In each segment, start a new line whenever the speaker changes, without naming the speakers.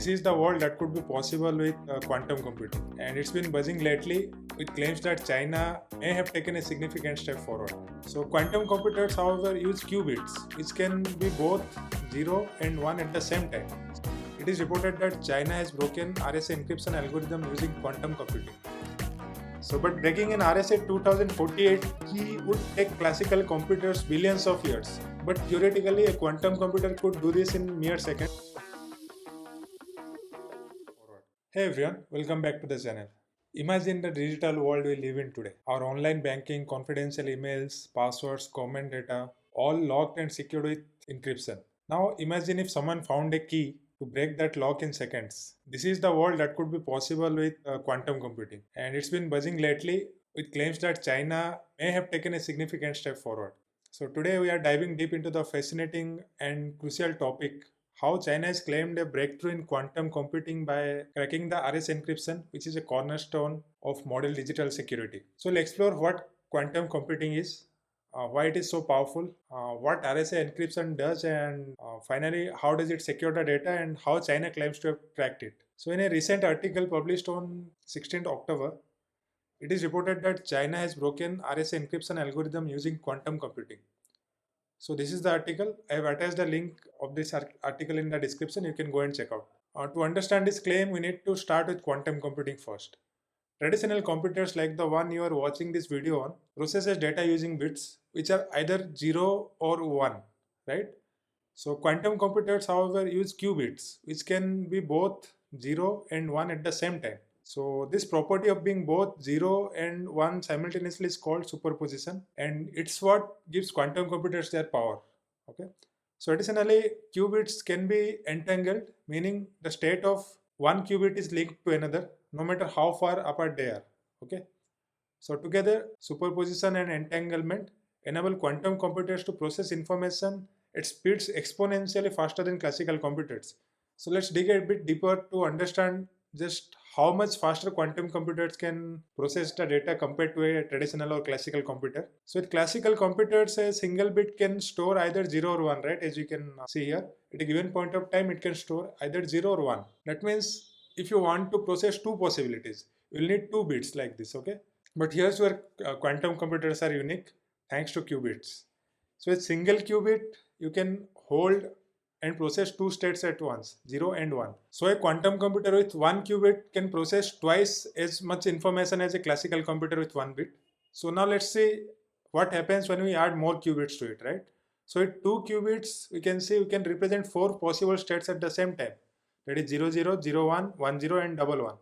This is the world that could be possible with quantum computing, and it's been buzzing lately with claims that China may have taken a significant step forward. So, quantum computers, however, use qubits, which can be both 0 and 1 at the same time. It is reported that China has broken RSA encryption algorithm using quantum computing. But breaking an RSA 2048 key would take classical computers billions of years. But theoretically, a quantum computer could do this in mere seconds. Hey everyone, welcome back to the channel. Imagine the digital world we live in today. Our online banking, confidential emails, passwords, common data, all locked and secured with encryption. Now imagine if someone found a key to break that lock in seconds. This is the world that could be possible with quantum computing. And it's been buzzing lately with claims that China may have taken a significant step forward. So today we are diving deep into the fascinating and crucial topic how China has claimed a breakthrough in quantum computing by cracking the RS encryption, which is a cornerstone of modern digital security. So we'll explore what quantum computing is, why it is so powerful, what RSA encryption does, and finally, how does it secure the data and how China claims to have cracked it. So in a recent article published on 16th October, it is reported that China has broken RSA encryption algorithm using quantum computing. So this is the article. I have attached the link of this article in the description. You can go and check out. To understand this claim, we need to start with quantum computing first. Traditional computers like the one you are watching this video on processes data using bits which are either 0 or 1, right? So quantum computers, however, use qubits which can be both 0 and 1 at the same time. So this property of being both 0 and 1 simultaneously is called superposition, and it's what gives quantum computers their power. Okay. So additionally, qubits can be entangled, meaning the state of one qubit is linked to another, no matter how far apart they are. Okay. So together, superposition and entanglement enable quantum computers to process information at speeds exponentially faster than classical computers. So let's dig a bit deeper to understand just how much faster quantum computers can process the data compared to a traditional or classical computer. So with classical computers, a single bit can store either 0 or 1, right? As you can see here, at a given point of time, it can store either 0 or 1. That means if you want to process two possibilities, you'll need two bits like this, okay? But here's where quantum computers are unique thanks to qubits. So with single qubit, you can hold and process two states at once, 0 and 1. So a quantum computer with one qubit can process twice as much information as a classical computer with one bit. So now let's see what happens when we add more qubits to it, right? So with two qubits, we can see we can represent four possible states at the same time. That is 0, 0, 0, 1, 1, 0 and double 1.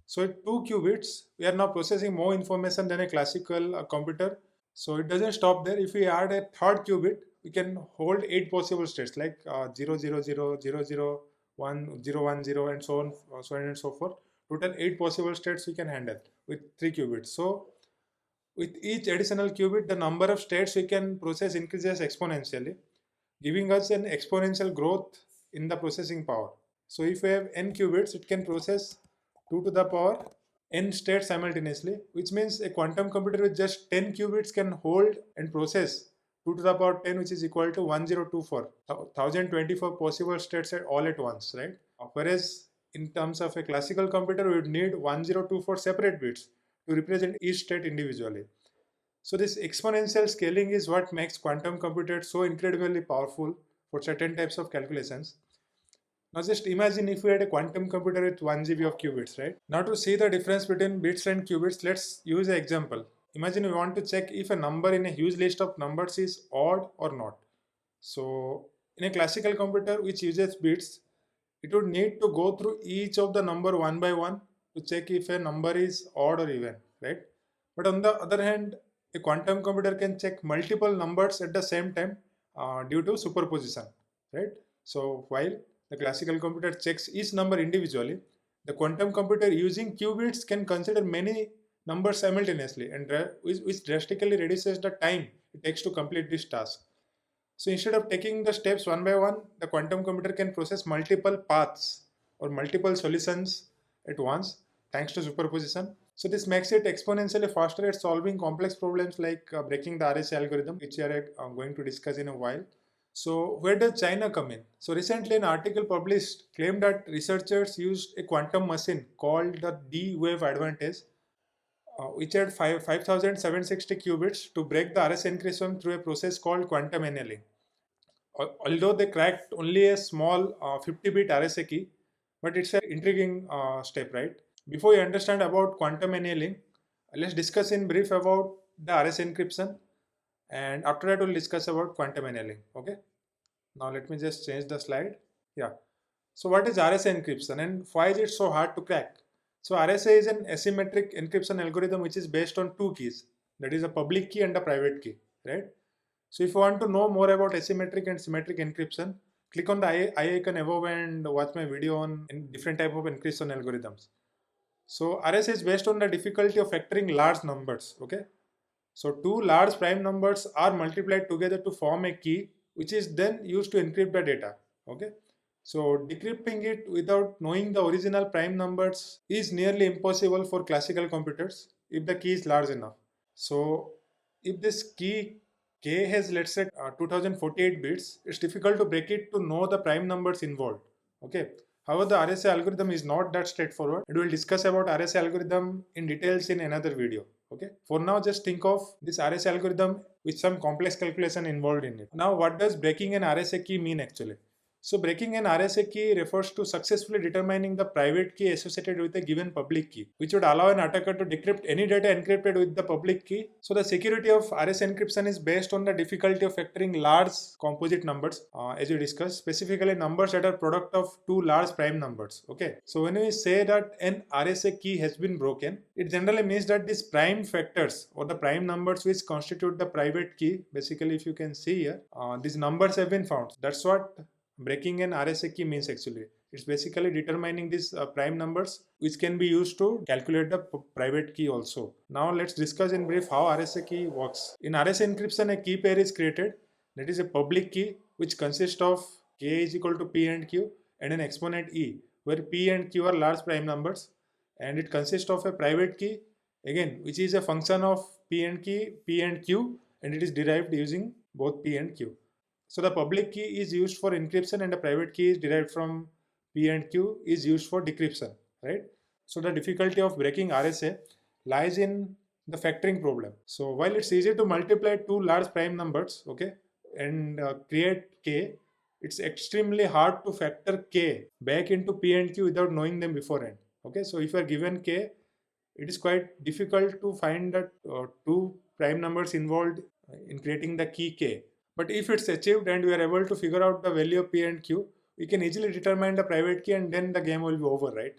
So with two qubits, we are now processing more information than a classical computer. So it doesn't stop there. If we add a third qubit, we can hold 8 possible states like 0, 0, 0, 0, 0, 1, 0, 1, 0 and so on, so on and so forth. Total 8 possible states we can handle with 3 qubits. So with each additional qubit, the number of states we can process increases exponentially, giving us an exponential growth in the processing power. So if we have n qubits, it can process 2 to the power n states simultaneously, which means a quantum computer with just 10 qubits can hold and process 2 to the power 10, which is equal to 1024, 1024 possible states all at once, right? Whereas in terms of a classical computer, we would need 1024 separate bits to represent each state individually. So this exponential scaling is what makes quantum computers so incredibly powerful for certain types of calculations. Now just imagine if we had a quantum computer with 1 GB of qubits, right? Now to see the difference between bits and qubits, let's use an example. Imagine we want to check if a number in a huge list of numbers is odd or not. So in a classical computer which uses bits, it would need to go through each of the number one by one to check if a number is odd or even, right? But on the other hand, a quantum computer can check multiple numbers at the same time due to superposition, right? So while the classical computer checks each number individually, the quantum computer using qubits can consider many numbers simultaneously, and which drastically reduces the time it takes to complete this task. So instead of taking the steps one by one, the quantum computer can process multiple paths or multiple solutions at once thanks to superposition. So this makes it exponentially faster at solving complex problems like breaking the RSA algorithm, which we are going to discuss in a while. So where does China come in? So recently an article published claimed that researchers used a quantum machine called the D-wave advantage, which had 5,760 qubits to break the RS encryption through a process called quantum annealing. Although they cracked only a small 50-bit RSA key, but it's an intriguing step, right? Before you understand about quantum annealing, let's discuss in brief about the RS encryption, and after that we'll discuss about quantum annealing. Okay. Now let me just change the slide. Yeah. So what is RSA encryption and why is it so hard to crack? So RSA is an asymmetric encryption algorithm which is based on two keys, that is a public key and a private key, right? So if you want to know more about asymmetric and symmetric encryption, click on the eye icon above and watch my video on different type of encryption algorithms. So RSA is based on the difficulty of factoring large numbers, okay? So two large prime numbers are multiplied together to form a key which is then used to encrypt the data, okay? So decrypting it without knowing the original prime numbers is nearly impossible for classical computers if the key is large enough. So if this key k has, let's say, 2048 bits, it's difficult to break it to know the prime numbers involved. Okay. However, the RSA algorithm is not that straightforward. And we'll discuss about RSA algorithm in details in another video. Okay. For now, just think of this RSA algorithm with some complex calculation involved in it. Now, what does breaking an RSA key mean actually? So breaking an RSA key refers to successfully determining the private key associated with a given public key, which would allow an attacker to decrypt any data encrypted with the public key. So the security of RSA encryption is based on the difficulty of factoring large composite numbers, as we discussed, specifically numbers that are product of two large prime numbers. Okay. So when we say that an RSA key has been broken, it generally means that these prime factors or the prime numbers which constitute the private key, basically if you can see here, these numbers have been found. That's what breaking an RSA key means actually. It's basically determining these prime numbers which can be used to calculate the private key also. Now let's discuss in brief how RSA key works. In RSA encryption, a key pair is created, that is a public key which consists of k is equal to p and q and an exponent e, where p and q are large prime numbers, and it consists of a private key again which is a function of p and q, and it is derived using both p and q. So the public key is used for encryption and the private key is derived from P and Q is used for decryption, right? So the difficulty of breaking RSA lies in the factoring problem. So while it's easy to multiply two large prime numbers, okay, and create K, it's extremely hard to factor K back into P and Q without knowing them beforehand. Okay, so if you are given K, it is quite difficult to find that two prime numbers involved in creating the key K. But if it's achieved and we are able to figure out the value of P and Q, we can easily determine the private key and then the game will be over, right?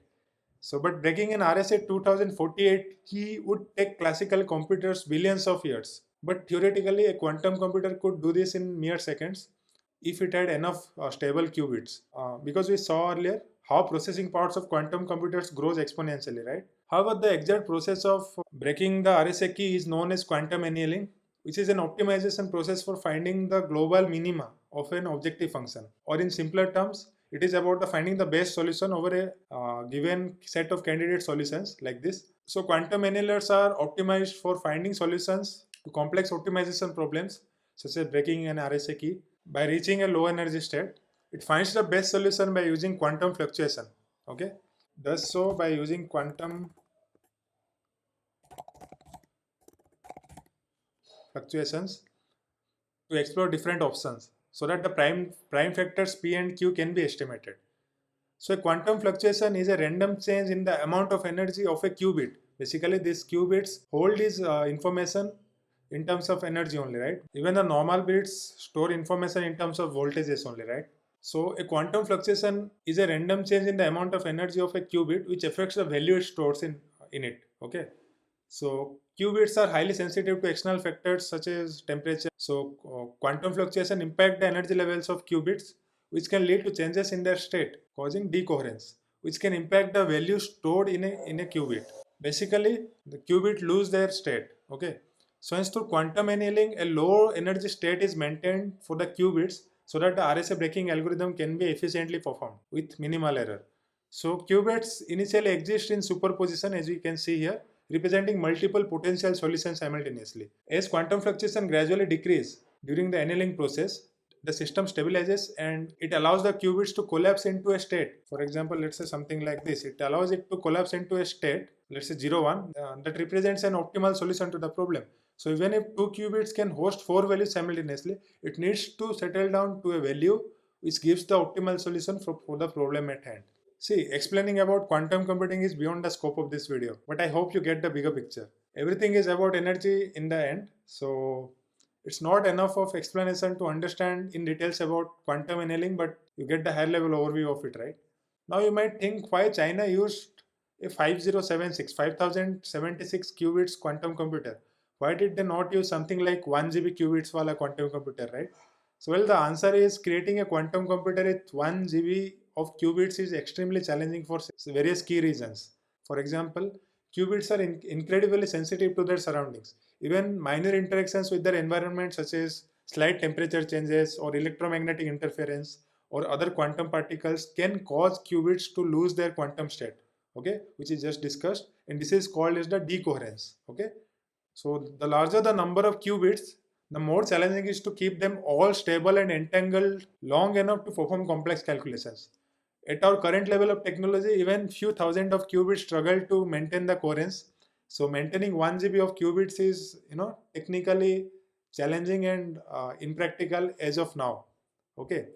So, but breaking an RSA 2048 key would take classical computers billions of years. But theoretically, a quantum computer could do this in mere seconds if it had enough stable qubits. Because we saw earlier how processing powers of quantum computers grows exponentially, right? However, the exact process of breaking the RSA key is known as quantum annealing, which is an optimization process for finding the global minima of an objective function. Or in simpler terms, it is about finding the best solution over a given set of candidate solutions like this. So quantum annealers are optimized for finding solutions to complex optimization problems such as breaking an RSA key by reaching a low energy state. It finds the best solution by using quantum fluctuation. Okay, does so by using quantum fluctuations to explore different options so that the prime factors p and q can be estimated. So a quantum fluctuation is a random change in the amount of energy of a qubit. Basically, these qubits hold this information in terms of energy only, right? Even the normal bits store information in terms of voltages only, right? So a quantum fluctuation is a random change in the amount of energy of a qubit which affects the value it stores in it. Okay. So qubits are highly sensitive to external factors such as temperature. So quantum fluctuation impact the energy levels of qubits, which can lead to changes in their state, causing decoherence, which can impact the value stored in a qubit. Basically, the qubit lose their state. Okay. So hence through quantum annealing, a low energy state is maintained for the qubits so that the RSA breaking algorithm can be efficiently performed with minimal error. So qubits initially exist in superposition, as we can see here, representing multiple potential solutions simultaneously. As quantum fluctuation gradually decrease during the annealing process, the system stabilizes and it allows the qubits to collapse into a state. For example, let's say something like this. It allows it to collapse into a state, let's say 0, 1, that represents an optimal solution to the problem. So even if two qubits can host four values simultaneously, it needs to settle down to a value which gives the optimal solution for the problem at hand. See, explaining about quantum computing is beyond the scope of this video, but I hope you get the bigger picture. Everything is about energy in the end, so it's not enough of explanation to understand in details about quantum annealing, but you get the high level overview of it, right? Now you might think why China used a 5076 qubits quantum computer. Why did they not use something like 1 GB qubits wala quantum computer, right? So well, the answer is creating a quantum computer with 1 GB of qubits is extremely challenging for various key reasons. For example, qubits are incredibly sensitive to their surroundings. Even minor interactions with their environment, such as slight temperature changes or electromagnetic interference or other quantum particles, can cause qubits to lose their quantum state, okay, which is just discussed, and this is called as the decoherence. Okay, so the larger the number of qubits, the more challenging is to keep them all stable and entangled long enough to perform complex calculations. At our current level of technology, even few thousand of qubits struggle to maintain the coherence. So maintaining 1 GB of qubits is, technically challenging and impractical as of now. Okay.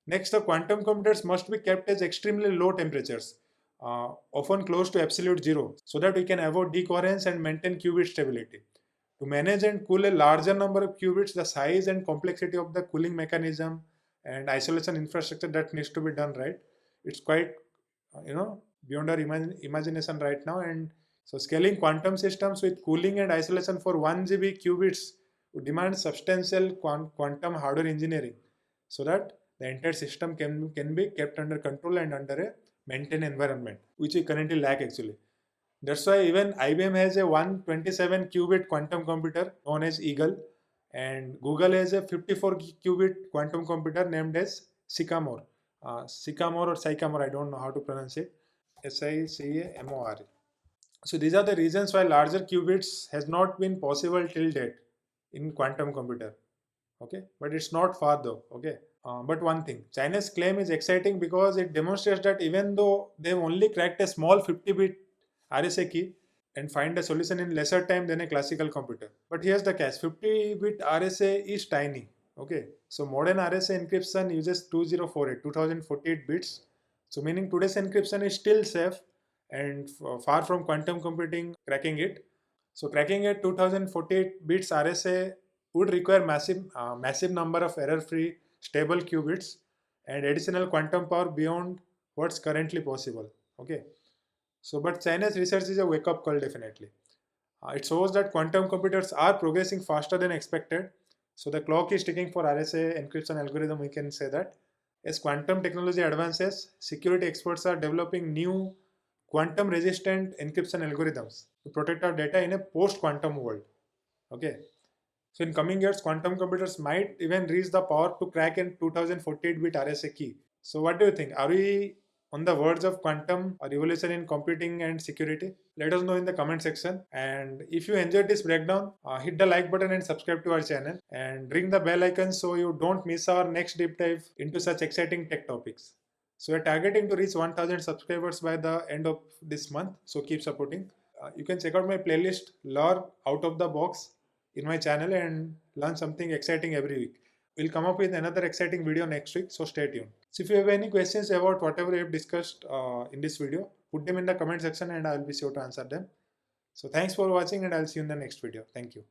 Next, the quantum computers must be kept at extremely low temperatures, often close to absolute zero, so that we can avoid decoherence and maintain qubit stability. To manage and cool a larger number of qubits, the size and complexity of the cooling mechanism and isolation infrastructure that needs to be done, right? It's quite, beyond our imagination right now. And so scaling quantum systems with cooling and isolation for 1 GB qubits would demand substantial quantum hardware engineering, so that the entire system can be kept under control and under a maintained environment, which we currently lack actually. That's why even IBM has a 127 qubit quantum computer known as Eagle, and Google has a 54 qubit quantum computer named as Sycamore. Sycamore or Sycamore, I don't know how to pronounce it. Sicamore. So these are the reasons why larger qubits has not been possible till date in quantum computer. Okay, but it's not far though. Okay. But one thing, China's claim is exciting because it demonstrates that even though they've only cracked a small 50-bit RSA key and find a solution in lesser time than a classical computer. But here's the catch, 50-bit RSA is tiny. Okay, so modern RSA encryption uses 2048 bits. So meaning today's encryption is still safe and far from quantum computing cracking it. So cracking a 2048 bits RSA would require massive number of error-free stable qubits and additional quantum power beyond what's currently possible. Okay. So, but China's research is a wake-up call definitely. It shows that quantum computers are progressing faster than expected. So the clock is ticking for RSA encryption algorithm, we can say that. As quantum technology advances, security experts are developing new quantum resistant encryption algorithms to protect our data in a post-quantum world. Okay. So in coming years, quantum computers might even reach the power to crack an 2048-bit RSA key. So what do you think? Are we on the verge of quantum revolution in computing and security? Let us know in the comment section. And if you enjoyed this breakdown, hit the like button and subscribe to our channel and ring the bell icon so you don't miss our next deep dive into such exciting tech topics. So we're targeting to reach 1000 subscribers by the end of this month. So keep supporting. You can check out my playlist Learn Out of the Box in my channel and learn something exciting every week. We'll come up with another exciting video next week, so stay tuned. So if you have any questions about whatever we have discussed in this video, put them in the comment section and I'll be sure to answer them. So thanks for watching and I'll see you in the next video. Thank you.